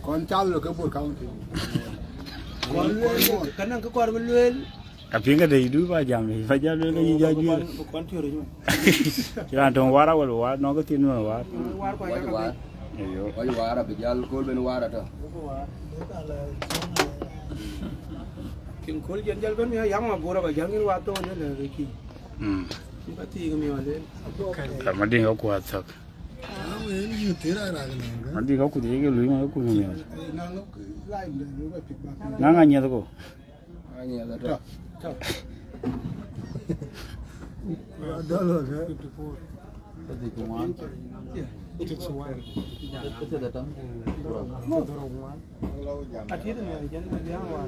Con cháu là cái Bor County. Con cái năng cái con bên luyện. Cái phiên cái gì đứa ba dòng thì phải cho nó gì cho chứ. Con chưa được chứ. Chỉ là trong quá đâu quá nó có tin mà quá. Quá qua cái quá. Quá quá là bây giờ cô bên quá đó. Kim khối dân dân bên này giống mà bùa bây giờ cái quá to nữa là cái gì. Bắt thì cái miếng lên. Cái mà đi học qua thật. Mà đi học cái gì cái lưỡi mà học cái gì. Ngang anh nhớ đâu. Anh nhớ đó. Đó là cái Cái công an. Akhirnya dân dân hóa.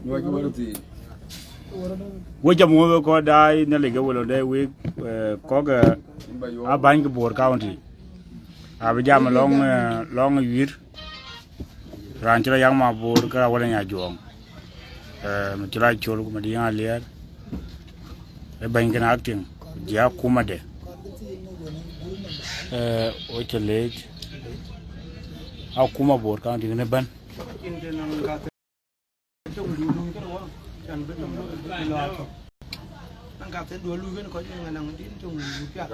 Như vậy thì Với trong người có đại nên là cái vấn đề với có cái à bán cái Bor County à bây giờ mà long việt ranch là yang mà Bor cái vấn đề nhà chuồng mà chỉ là chuột mà đi ăn liền cái bán cái nào tiếng giờ cũng mà đấy ôi trời lệ à cũng mà Bor County cái này bán Anh gặp thấy đuôi lui với nó có những ngành hàng tiến trùng piệt.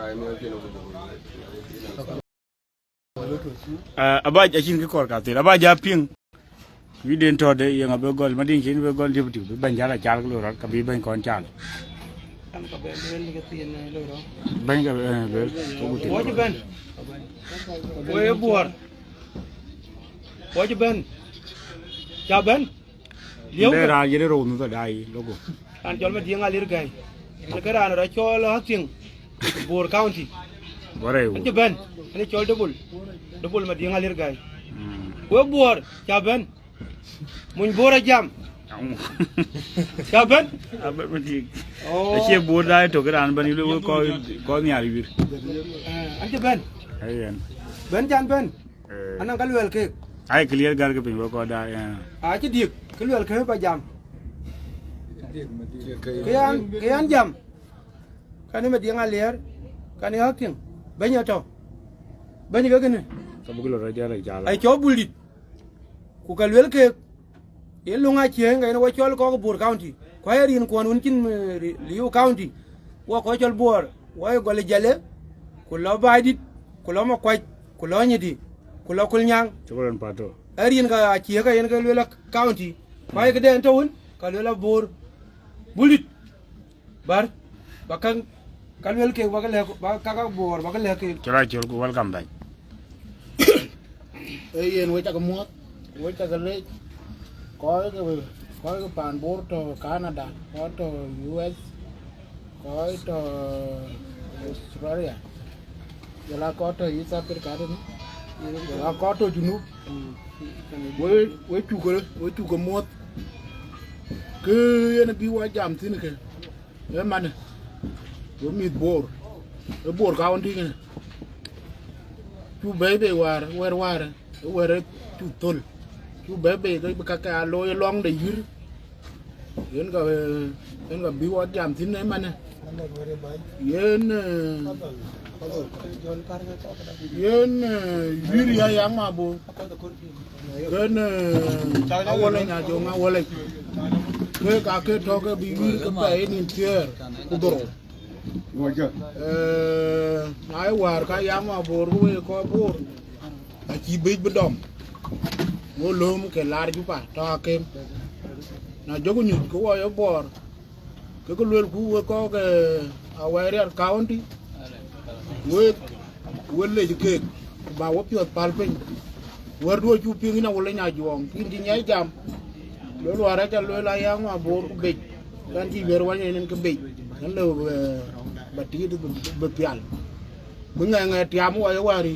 Aba akin cái cor cái tiền aba giờ ping vi đến thôi đấy yang abe gol mà đi trên abe gol đi bự bên giờ là chal cái lối cái bên con chal Anh có bên lên cái tiền này rồi đó. bên cái bên Ôi chứ bên. Ôi buồn. Ôi chứ bên. Chào bên. liêu cái ra cái rồi nó đại logo Anh cho mình tiếng Aliap gai. Cái ra nó cho nó hắc tiếng Bor County. bore Anh chứ bên. Anh cho double mà tiếng Aliap gai. Ôi buồn. Chào bên. Mình bor jam. Chào bên. abe bên thì cái bor đại to cái anh bên yêu có nhà đi Anh chứ bên. Bên chan bên. Anh đang cái luyện kì. ai clear gar cái bên có đại Chứ điệp cái luyện kì phải jam. Cái anh jam. Cái này mà tiếng Aliap. Cái này hắc tiếng. Bên nhau to. Bên nhau cái này. cái bữa rồi ra lại chal Ai cho bulit. Ku cái luyện kì. Yên luôn ai chơi ngay nó quay cho có Bor County. Quay đi quan un chin Liu County. Qua quay cho Bor. Quay gọi là jale. Ku lo bai dit. Ku lo mà quay. Ku lo nhị đi. Ku lo kul nhang. chocolate pato Ai riêng cái chia cái yên cái luyện county. Quay cái đèn trâu cái luyện Bor. Bulit. Bar. Bakang cái luyện kì bakal lek bakal Bor bakal lek kì. chala chol ko welcome back ấy yên với cái muốt với cái lệ có cái bản Bor to Canada có to US có to Australia giờ là có to East Africa đó giờ là có to Junub với chủ cái muốt cứ nó bị quá giảm thế này cái mà này với mít Bor County này chú bé bé war chú tol chú bé bé cái lôi long để dữ yên cái bị quá giảm thế này mà này yên dữ ya yang mà bố cái awal nya jo awal cái thọ cái bị cái bé nín chơi kudoro ai war cái yang mà bố có bố chỉ biết bất động ngô lôm cái lá chú phải to kem là chỗ có nhụt có ai ở bò cái lươn khu có cái Aliap County với lấy cái bà vấp chuột palpin vừa đuôi chú pin nó lấy nhà chuồng pin thì nhảy chậm lưỡi loài đó cho lưỡi lai áo mà bò bịch đang chỉ về ngoài nên cái bịch nó lưu bật tí được bật pial mấy ngày tiêm qua đi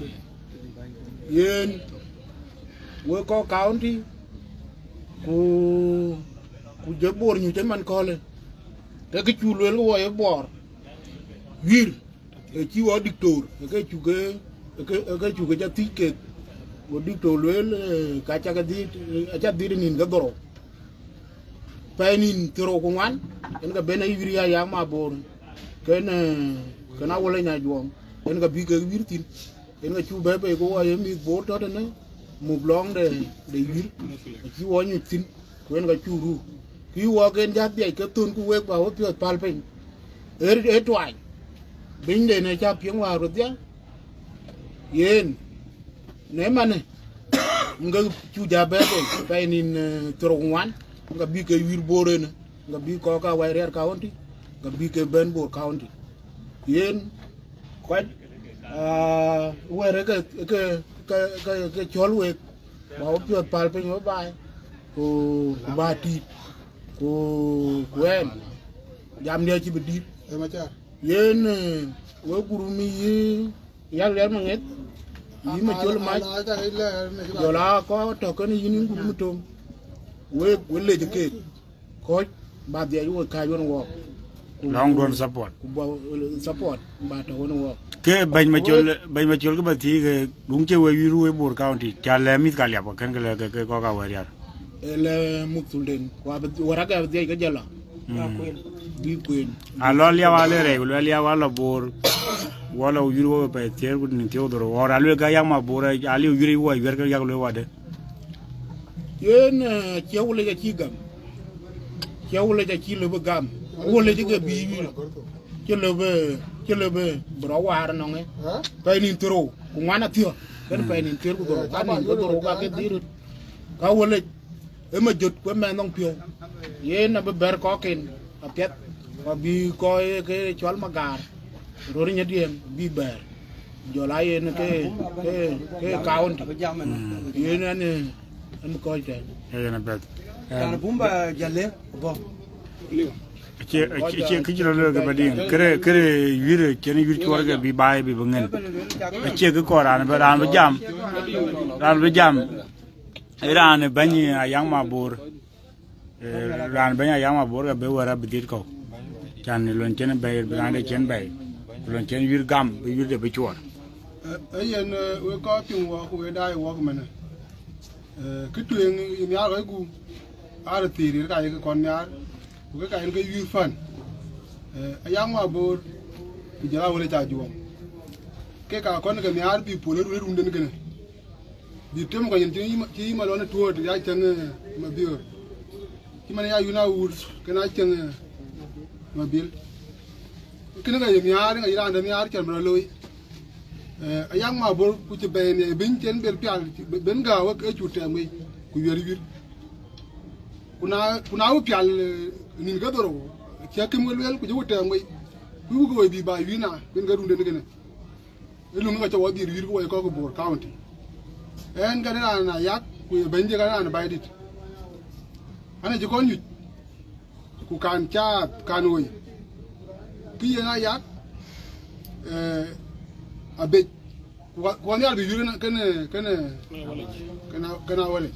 yên với có county ku chơi Bor như thế mình coi lên cái chú lươn của ai Bor vir cái chú ở dictator cái chú cái tí cái dictator lươn cái chắc đi nhìn cái đồ painin tiro kungan kan ka bena ivriya yang mabor kan kana wala nya juang en ga bi ke wir tin en ga chu be be ko wa mi bo to de ne mu long de wir chi wo nyu tin ko en ga chu ru ki wo gen ja bi ke tun ku we ba wo pyo pal pe twai bin de ne cha pieng wa ro dia yen ne mane nga chu ja be pe nin trongwan nga bi ke wir bo re ne nga bi ko ka wa rer county nga bi ke ben bo county yen kwat we re ke chol we ba wo pyo pal pe no ba ko ba ti ko wen jam ne ci bi di e ma cha yen we guru mi ya le ma nget yi ma chol ma jola ko to ko ni yin guru mi tom we le de ke ko ba de yo ka yo wo long don support support ba to wo wo ke bañ ma chol ko ba ti ke dung che we wiru we Bor County cha le mit ka Aliap ken ke ko ka wa yar ele muktul den wa wara ga de ga jala bi queen a lo lia wa le re lo lia wa lo Bor wala wiru we pa ter ku ni teodoro ora lo ga yang ma Bor ali wiru wa wer ka yag lo wa de yen chewle ga ci gam chewle ga ci le ba gam wole ci ga bi ci le be bro war no nge pay ni tro ku ngana tio ken pay ni ter ku do ka ni ko do ka ke dir ka wole e ma jot ko me nong pio yen na be ber ko ken a pet ko bi ko ke chol ma gar ro ri nyadien bi ber jola yen ke kaun yen an ko te yen bet kan bumba jalle bo che ki jiro le ga badin kre yire ken yir ci warga bi baye bi bangen che ko koran ba ran ba jam ran bani ayang ma Bor ran bani ayang ma Bor ga be wara bidit ko chan lon chen bay ran de chen bay lon chen yir gam bi yir de be chor yen we ko tin wo ko we dai wo ko men ki tuen ni ya gu ara tiri ka ye kon yar ko ka en ga yir fan ayang ma Bor ki jara wala ta juwam ke ka kon ga ni ar bi pole ru den gene bi tem ko yen ci ma lona tuot ya chen ma biur ci man ya yuna wur kana chen ma bil kina ga yemi ar ga ira ndam yar chen ma loy ayang ma Bor ku ci bay ne bin chen ber pial ben ga wa ke chu tem ku yer wir kuna wu pial nin ga doro ci akim wel ku ju tem ku ko bi ba wina ben ga runde ne elu nga ci wa bir wir ko ko Bor County en ga na yak ku benje ga na bay dit ana ji kon yu ku kan cha kanoi ki na yak abe ko ni albi yuri na kana wale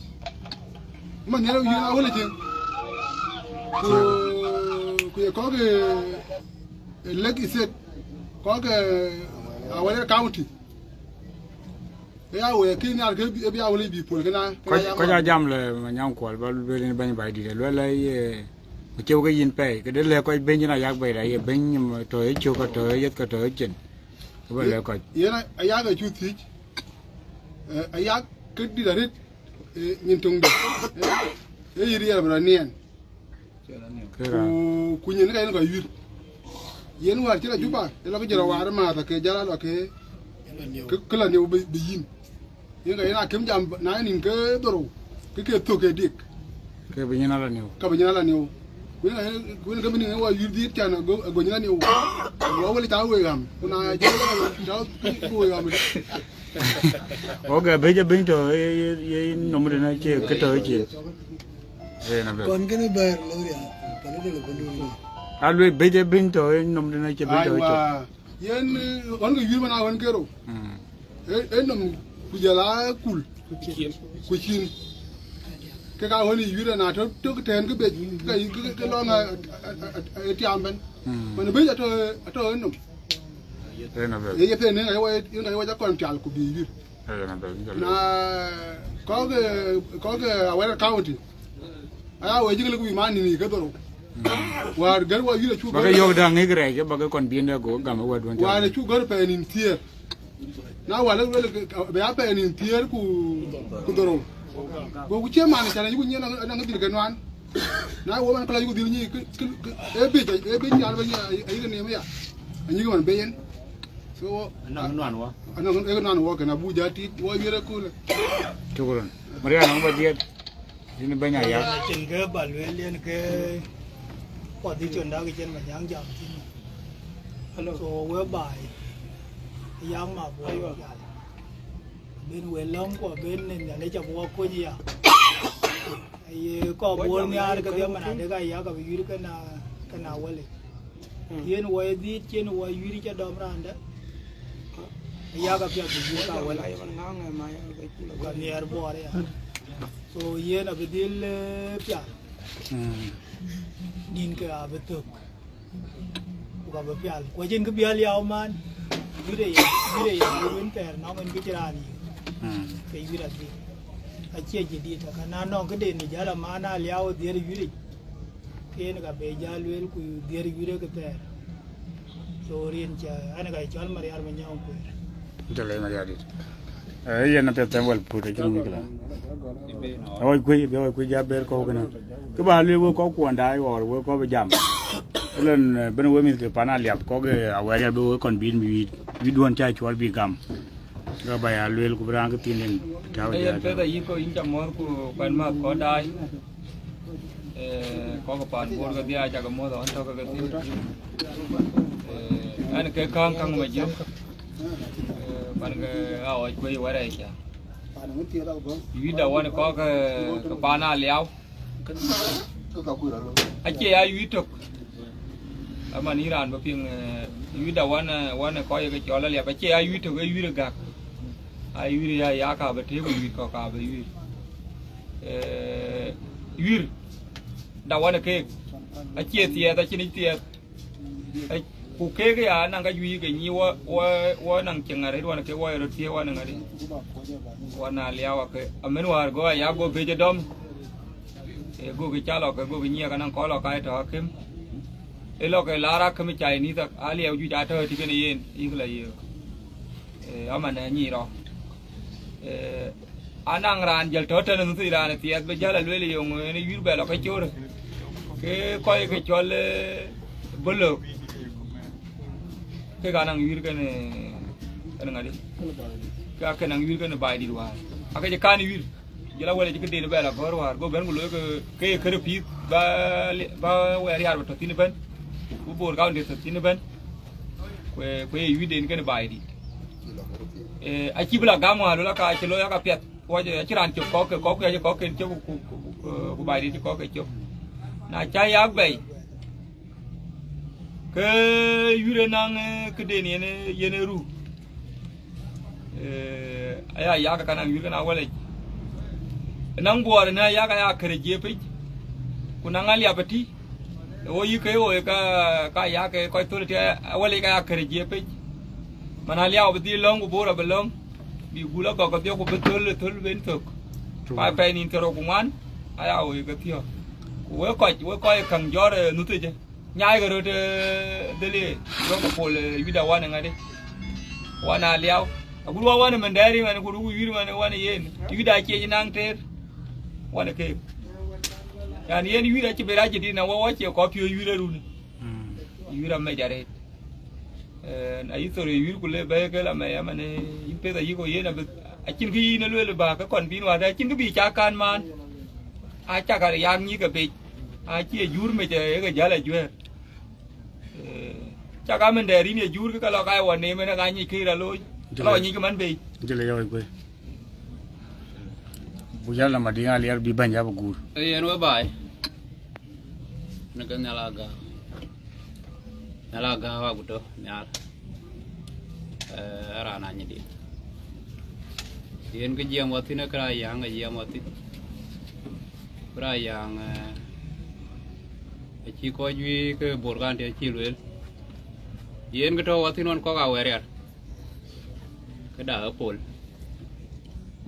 man ne yuri na wale tin ko ke leg iset ko ke awale county ya we ki ni alge bi awale bi pol kana ko ja jam le nyam ko ba le ni ban bay di le le ye ko ga yin pe ke de le ko ben na yak bay da ye ben to ye chu ko to ye ko to chen ba le ko yena aya ga chu ti aya ke di da rit nyin tung de e yiri ya bra nien ku nyin ga ga yir yen war ci la juba la ko jara war ma ta ke jara la ke la ne bi yin yen ga ina kem jam na nin ke doro ke to ke dik ke bi nyina la new ka bi nyina la new ku ne ga mi ne wa yir di ta na go nyina new wa wali ta we gam kuna jara ta ko we gam oga beje binto ye nomre na che ke to che na be kon gene ber lo ya kana de ko ndu alwe beje binto ye nomre na che binto che yen on ga yir mana won kero nom ku jala kul ku chin ke ka woni yira na to ten ke be ke lo na ti amben man be to nom na be ye pe ne ga wa ja kon pial ku bi yir na be na ko ke awara county aya we jigele ku bi mani ni ke doro war gar wa yira chu baga yok da ngi gre ke baga kon bien da go gam wa don wa ne chu gar pe nin tier na wa le be ya pe nin tier ku doro go ku che man cha yu ni na ngi dir ganwan na wo man kala yu dir ni e be ni alba ni ai ne me ya ani go man be yen so nan wa nan wa kana bu jati wo yira ku le tuguron maria nang ba diet ini banyak ya trên cái bà luyện liên cái quả thị trường đó cái trên mà nhang giảm thì số với bài giang mà vừa bên quê long của bên này nhà lấy chồng qua cô gì à ai có buồn nhà cái gì mà để cái giá cái gì cái nào vậy thiên quê đi trên quê gì cho đom ra đó giá cái gì cái vậy cái nhà bò đấy so ye na bedil pya din ka betuk ka be pya ko jin ka bial yaw man dire win ter no men ki tirani ke yira ti a che ji di ta kana no ka de ni jala mana yaw dir yiri ke na ka be jalwel ku dir yiri ka ter so rien cha ana ka chal mari ar men yaw ku dale maria dit ya na peta wal puta kini kala oi kwe ja ber ko kana ke ba le wo ko kwon dai or wo ko be jam len ben wo mi ke pana liap ko ge aware do kon bin wi don cha chwal bi gam ga ba ya le ku brang ke tinen taw ja pe da yi ko in jam mor ku ban ma ko dai ko pan bor ga dia ja ga mo da on to ga tin an ke kang ma ji ban ga ai ko yi ware ya yi da wani ko ka pana liao ake ya yi tok amma ni ran ba pin yi da wani ko ya ga chola le ba ke ya yi tok yi ga ai yi ya ka ba te yi ko ka ba yi da wani ke ake tiya da kini tiya ku ke ga ya nan ga yi ga ni wa nan kin are wani ke wa ro tiya wani ngari wana liawa ke amen war go ya go beje dom e go ke chalo ke go nya kana ko lo kai to hakim e lo ke lara kem chai ni tak ali ju ja to ti ke ni yen igla ye amana ni ro anang ran jel to ten nu ran ti at be jala le yo ni yur be lo ke chor ke ko ke chol bolo ke ganang yur ke ne kana ngadi ka ke nang wir ke ne bai di wa aka je kan wir jela wala je ke de be la gor war go ben gulo ke kere pi ba wa ri har to tin ben bu bor ga de tin ben ko yu de ke ne bai di a chi bla ga ma lo la ka che lo ya ka pet wa je chi ran ko ke che ku bai di ko ke che na cha ya bai ke yure nang ke de ni ne yene ru aya ya ka kana yurga na wala nan bor na ya ka ya kare jefe kuna ngali abati o yi kai o ka ya ka ko to te wala ka ya kare jefe mana liya obdi long bor abalong bi gula ko ko ko betul ben tok pa pa ni tero kuman aya o ka tio we ko kan jor nu te je nyai ga ro de le ro ko pol vida wana ngade wana liya agulwa wana mandari wana kurugu yiri wana yen yida ke nang ter wana ke yani yen yida ke beraje dina wa ke ko piyo yira runi yira me jare na yitore yiri kule be ke la me amane impe da yiko yena akin ki na lele ba ka kon bin wa da kin bi cha kan man a cha ka yang ni ka be a chi yur me je ga jala jwe cha ka mandari ne yur ka la ka wa ne me na ga ni ki ra loy lo ni cái món bì jele yoy kwe bu yalla ma dinga liar bi banja ba gur yen we bai na ka nala ga wa guto nyar ara na ni di yen ke jiam wa tin kra yang ga jiam wa tin kra yang chi ko ji ke bor gan de chi lwel yen ke to wa tin on ko ga wer cái đào pol,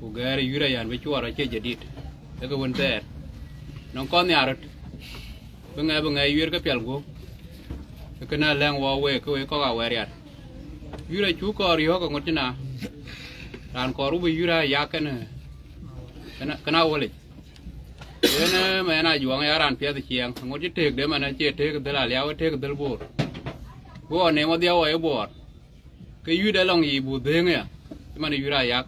u gari yura yan với chua rồi chơi jadi, cái vấn đề, nó con nhà rồi, bengai yur ka pial go kana lang wa we ko ga we ya yura chu ko ri ho ko ngotina ran ko ru bi yura ya kana wole ene ma na juang ya ran pia de chiang ngoti tek de mana che tek de la liao tek del bor bo ne mo dia wa e bor ke yu de long yi bu de nge mana yura ya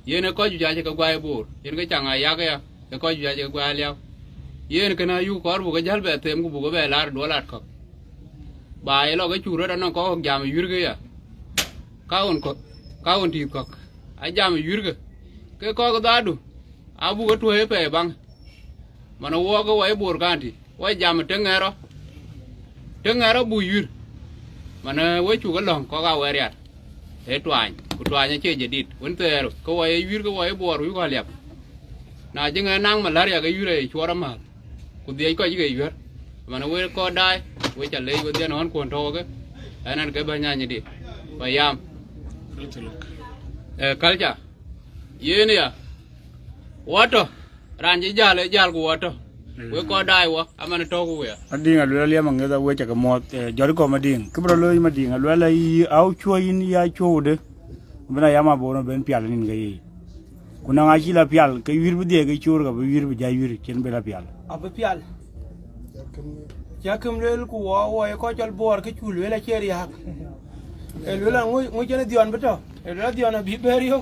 yene ko ju ja che ka gwa e bor yen ga changa ya ga ya ko ju ja che gwa liao yen kana yu ko bu ga jal be tem ku bu ga be lar do lat ko ba e lo ga chu ro da no ko jam yur ga ya ka un ti ko a jam yur ga ke ko ga da du abu ga to e pe bang mana wo ga wa e bor ganti wa jam tengero bu yur mana we chu ga long ko ga we riat e twan ku twan che je dit won tero ko wa e yur ga wa e bor yu ga lep na je nga nang malaria ga yure chora ma ku de ko ji ga yur mana we ko dai we cha le we de non kon to ga anan ke ba nya ni dit ba yam kalja yene ya wato ranji jal ku wato we ko dai wa amana to ku ya adinga lwe le ma ngeda we cha ka mo jor ko mading kibro lo ma dinga lwe la yi au choyin ya chode bana yama bono ben pial nin ga yi kuna nga chi la pial ke wir bu de ga chur ga wir bu ja wir chen be la pial abe pial ya kum le ku wo ko chal bor ke chu le la cheri hak e le la ngu jene dion beto e le dion bi berio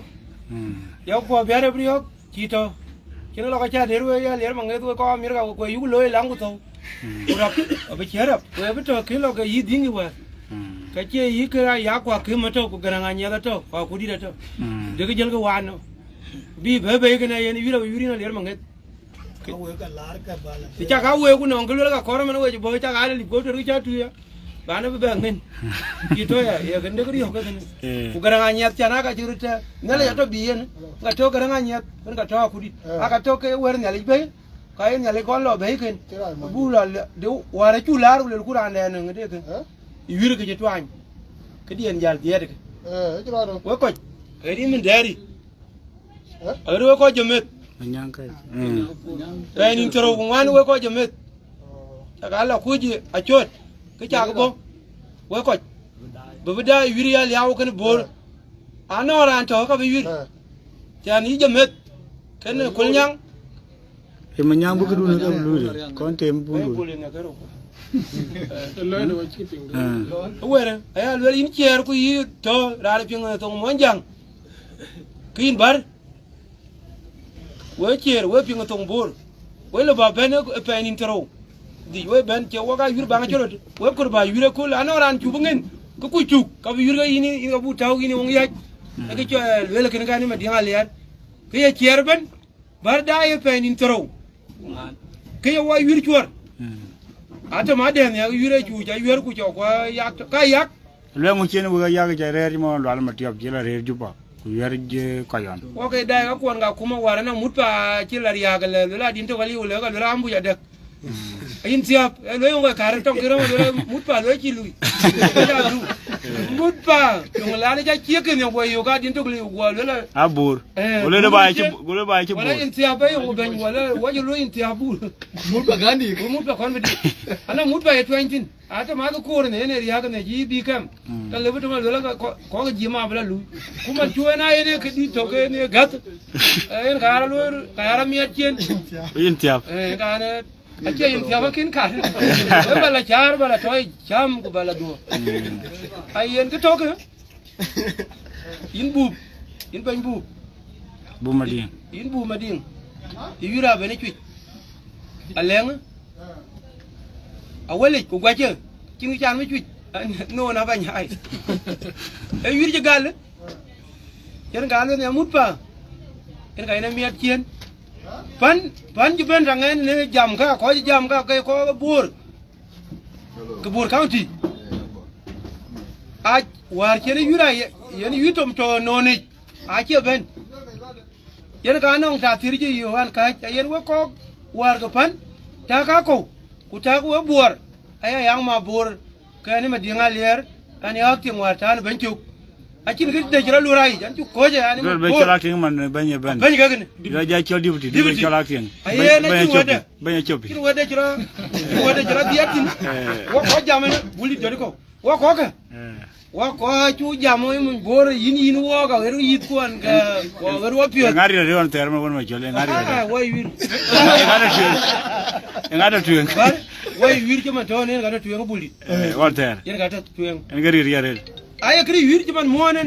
ya ko bere brio chito kino lo ka cha deru ya le ma ngetu ko mir ga ko yu lo lang ku to urap abe cherap we beto kilo ga yi dingi wa ka che yi ka ya kwa ke ma to ku ga nga nya to ko ku di da to de ga jel ga wa no bi be ga na yen yu na le ma nget we ka lar ka bala ti cha ka we ku no ngul ga ko ma no we bo cha ga le go to cha tu ya ba na be ngin ki to ya ga de ri ho ga ku ga nga nya cha na ka jiru ta na le to bi yen ga to ga nga nya ga to ku di aka to ke wer nya le be ka yen nya le ko lo be ken bu la de wa re chu lar le ku ran ne ne de ken yir ga je twan ke dien jal die de we ko ke di min dari ro ko jemet nyang kai cái nhìn trâu của anh quay coi chấm hết, cái là cuối gì à chốt cái chả có bông, quay coi, bởi đây viri à liao cái bồn, anh nó làm cho cái viri, thì anh ấy chấm hết, cái này quên nhang, e ma nyang bu ku du na ka lu kon tem bu lu quay này, ai là in chia cái gì cho ra được chuyện tông món giang, cái in bar we cher we pinga tong bor we lo ba ben pe nin tero di we ben che wa ga yur ba nga choro we ko ba yure ko la no ran chu bungen ko ku chu ka yur ga ini ga bu taw ini wong ya ke cho we le ken ga ni ma di ha le ke ye cher ben bar da ye pe nin tero ke ye wa yur chor ata ma den ya yure chu ja yur ku cho kwa yak ka yak le mo chen bu ga ya ga re mo la ma tiop je la re ju ba yer je kayon oke dai ga kon ga kuma wara na mutpa kilar ya ga le la din to gali le ga le ambu ya dek in tiap le yo ga kar to kiro le mutpa le ki lui mutpa to la le ja ki ke ne go yo ga din to gali go le abur ole le ba ci wala in tiap ba yo ben wala wa yo in tiap bu mutpa gandi mutpa kon bi ana mutpa ya 20 ata ma ko ne ne riya ga ne ji bi kam ta le to le ga ko ga ji ma bla lu kuma chuo na ene ke di to ke ne gat en ga lu ga ra mi chen yin tiap ga ne a che yin tiap kin ka bala char bala toy cham ko bala do ai en ke to ke in ban bu ma ding in bu ma ding yura be ne chui aleng a wele ko gwa che kin chan me chui no na ba nyai e yur je gal chen gal ne mut pa en ga ne miat chen pan ju ben rang ne jam ka ko jam ka ko bur ke bur county a war chen yura yen yutom to no ni a che ben yen ga nong ta tir ji yohan ka yen wo ko war ga pan ta ka ko ku ta ko bur aya yang ma bur ka ni ma dinga ler ani ak ti war tan ben chu akin ke de jira lurai jan chu ko je ani be chola king man banya ban ben ga gane ya ja chol deputy be chola king aye na chu wada banya chopi kin wada jira diatin wo ko jamana buli jori ko wo ko ka wo ko chu jamo mun bor yin wo ga ru yit ko an ga wo ru pio ngari re on termo kon ma chole ngari ah wo wir ngada tu wo wir ke ma to ne ga tu buli wal ter yen ga ta tu ngari ri re aye kri wir ke man mo ne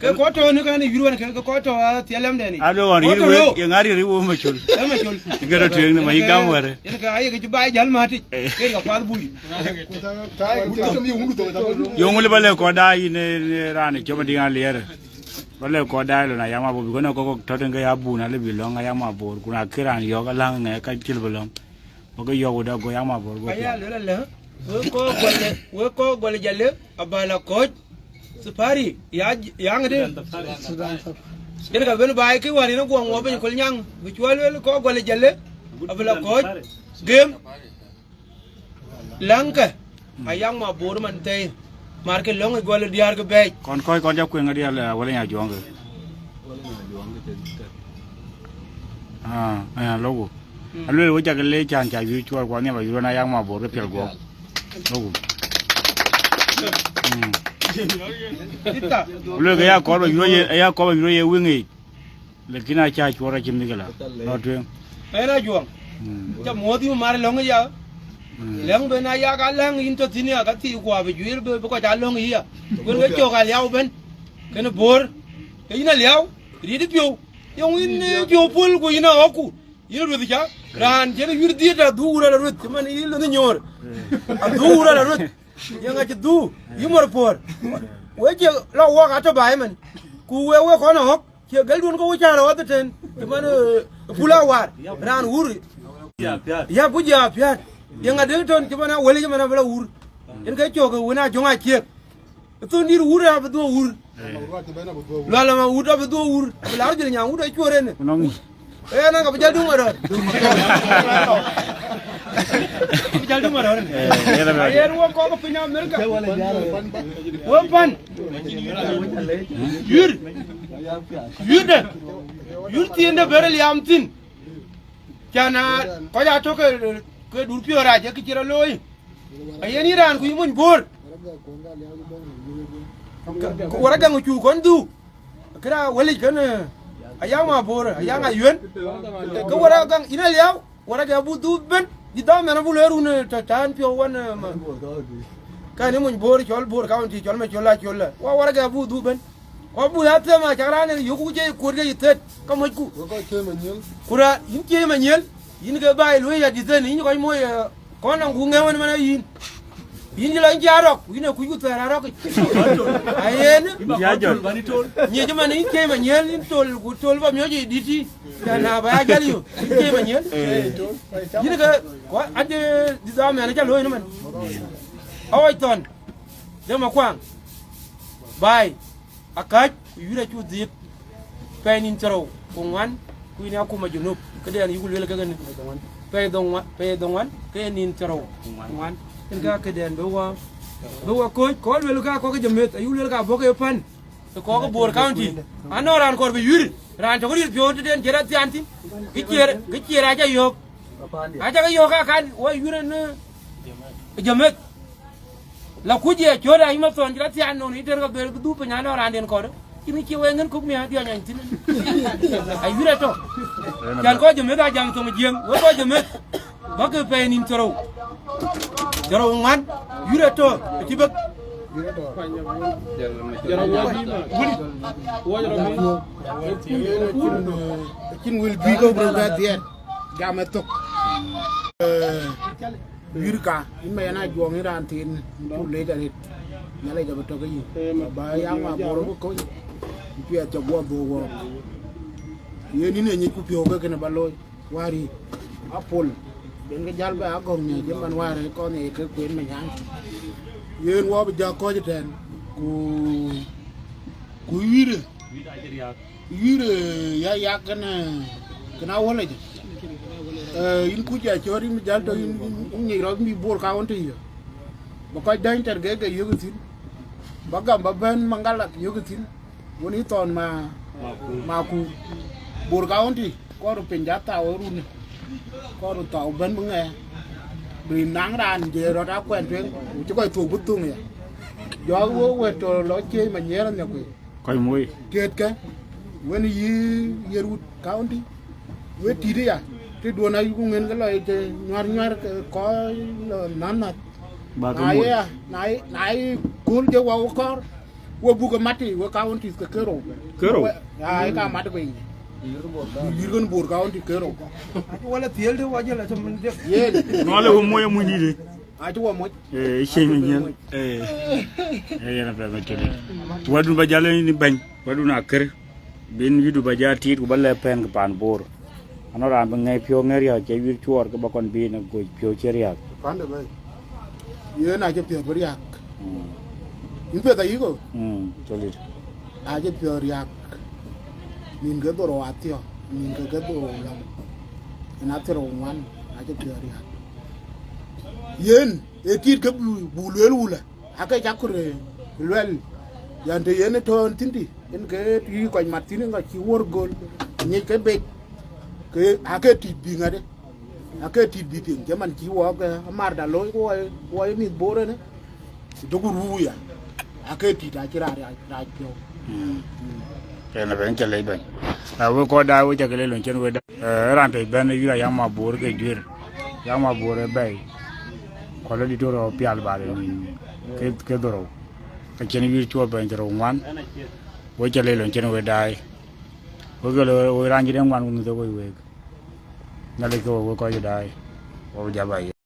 ke ko to ne ga ne wir wan ke ko to tialam de ni ado on yi ngari ri wo ma chol ma chol ngara tu ne ma yi gam ware yen ga aye ke ba jal ma ti ke ga fa buli yongule bale ko da ne rani choma dinga lere bale ko da lo na yama bo ko no ko to tenga ya bu na le bilong yama bo kuna kiran yo ga lang ne ka til bolong bo ko yo da go yama bo go aya le we ko gole jalle abala ko safari ya ngade yen ga ben baay ki wari na go ngo ben ko nyang bu chwal ko gole jalle abala ko game lanka ayang ma bor man tay marke long gole diar ko bay kon ja ko ngadi ala wala nya jonga logo alwe wo ja le chan cha yu chwa ko ne ba yu na yang ma bor ke pel go logo le ga ya ko ba yu ye wingi le kina cha chwa ra chim ni gala no tuen ay na juang cha modi mar long ya leng be na ya ga leng in to tinia ga ti kwa be juir be ko cha long ya gon ga cho ga liao ben ken bor ke ina liao ri di pio yong in pio pul ko ina oku ina ru di cha ran je yur di ta du ura la rut man il no nyor a du ura la rut yang ga du yumor por we je la wa ga to bai man ku we ko na hok ke gal dun ko cha ra wa ten man pula war ran uri ya buja piat yang ada ton cuma na wale cuma na bela ur yang kai cok wena jonga cek itu ni ur apa tu ur lalu ma ur apa tu ur lalu jadi nyang ur itu orang ni na nggak berjadu mana berjadu mana ya ruang kau punya mereka wapan yur tiada berel yamtin jana kau jatuh ke dur pio raja ke cira loy ayani ran ku mun bor waraga ngucu kon du kira wali kan ayang ma bor ayang ayun ke waraga ina liao waraga bu du ben di da mena bu leru ne tan pio wan kan mun bor chol bor county chol me chola wa waraga bu du ben ko bu ya te ma chara ne yuku je ko ge yitet ka mo ku kura yin ke ma nyel yin ga bai lo ya dizen yin ko mo ko na ku ngewan mana yin la njarok yin ku ku tara rok ayen ya jol ni je man yin ke ma nyel yin tol ba myo ji diti ya na ba ya gal yo yin ke ma nyel yin ga ko ade di da me na ja lo yin man awai ton de ma kwang bai akaj yura chu dit penin tro ko ngan ku ni aku ma junub kedan yugul wela kagan pe dongwan ke nin tro ngan enga kedan bawa ko wela ka ko jamet ayul wela ka boke pan ko ko bor county anoran ko be yuri ran to ri pyo den jera tianti kichera ja yok aja ga yok kan wa yure ne jamet la kuje choda ima son jera tian no ni der ga be du pe nyano ran den ko ini kiwe ngen kuk mi dia nyan tin ay yure to kan ko jamet a jam to ngiem wo ko jamet ba ke pe nim tro ngan yure to ti bak kin will be go bro that yet game tok yurka imma yana jongi ran tin tu le da rit nyale da to ga yi ba yang ma boro ko pia to bo bo wo ye ni ne ni ku pio ga kana baloy wari apol den ga jal ba agom ne je man wari ko ne ke kwen ma yang yen wo ba ja ko ten ku yire ya kana wala je in ku ja chori mi jal to in ni ro mi bor ka won te yo ba ko dan ter ge yugo tin bagam baben mangala yogatin woni ton ma ku Bor County ko ro penjata orun ko ro tau ben bunge bi nang ran je ro ta quen twen chứ coi thuộc bút tung ya do wo we to lo che ma nhera nya ku coi mui ket ka woni yerut county we ti ya te do na yu ngen ga lo te nyar ko nan na ba cái mui nai kul je wa ko wo bu ko mati wo county ka kero ai ka mat ko yirgon Bor County kero wala tiel de waje la tam def ye nó là hôm mui mui đi đi a to mo xem mình yana fa ngake wadu ba jale ni ban wadu na kër bin widu ba jati ko balle pen ko pan bor anora ba ngay pio ngeria ke wir chuor ko bakon bi na go pio cheria pande bay ye na je pio riak in pe ta yigo choli a je pio riak min ga doro atio min ga doro lam na tero wan a je pio riak yen e tit ke bu lel wula aka jakure lel yande yen to tindi en ke ti ko matini nga ci wor gol ni ke be ke aka tit bi ngade aka tit bi tin jaman ci wo ga mar da loy wo mi bore ne to ku ruya aka tit a ci ra yo pena ben chale ben a wo ko da wo chakale lon chen wo da ran pe ben yu ya ma bor ke jwer ya ma bor bay ko le di toro pial bare ni ke doro ka chen wir chuo ben doro wan wo chale lon chen wo dai wo go wo ran ji den wan nu do wo we na le ko wo ko dai wo ja bai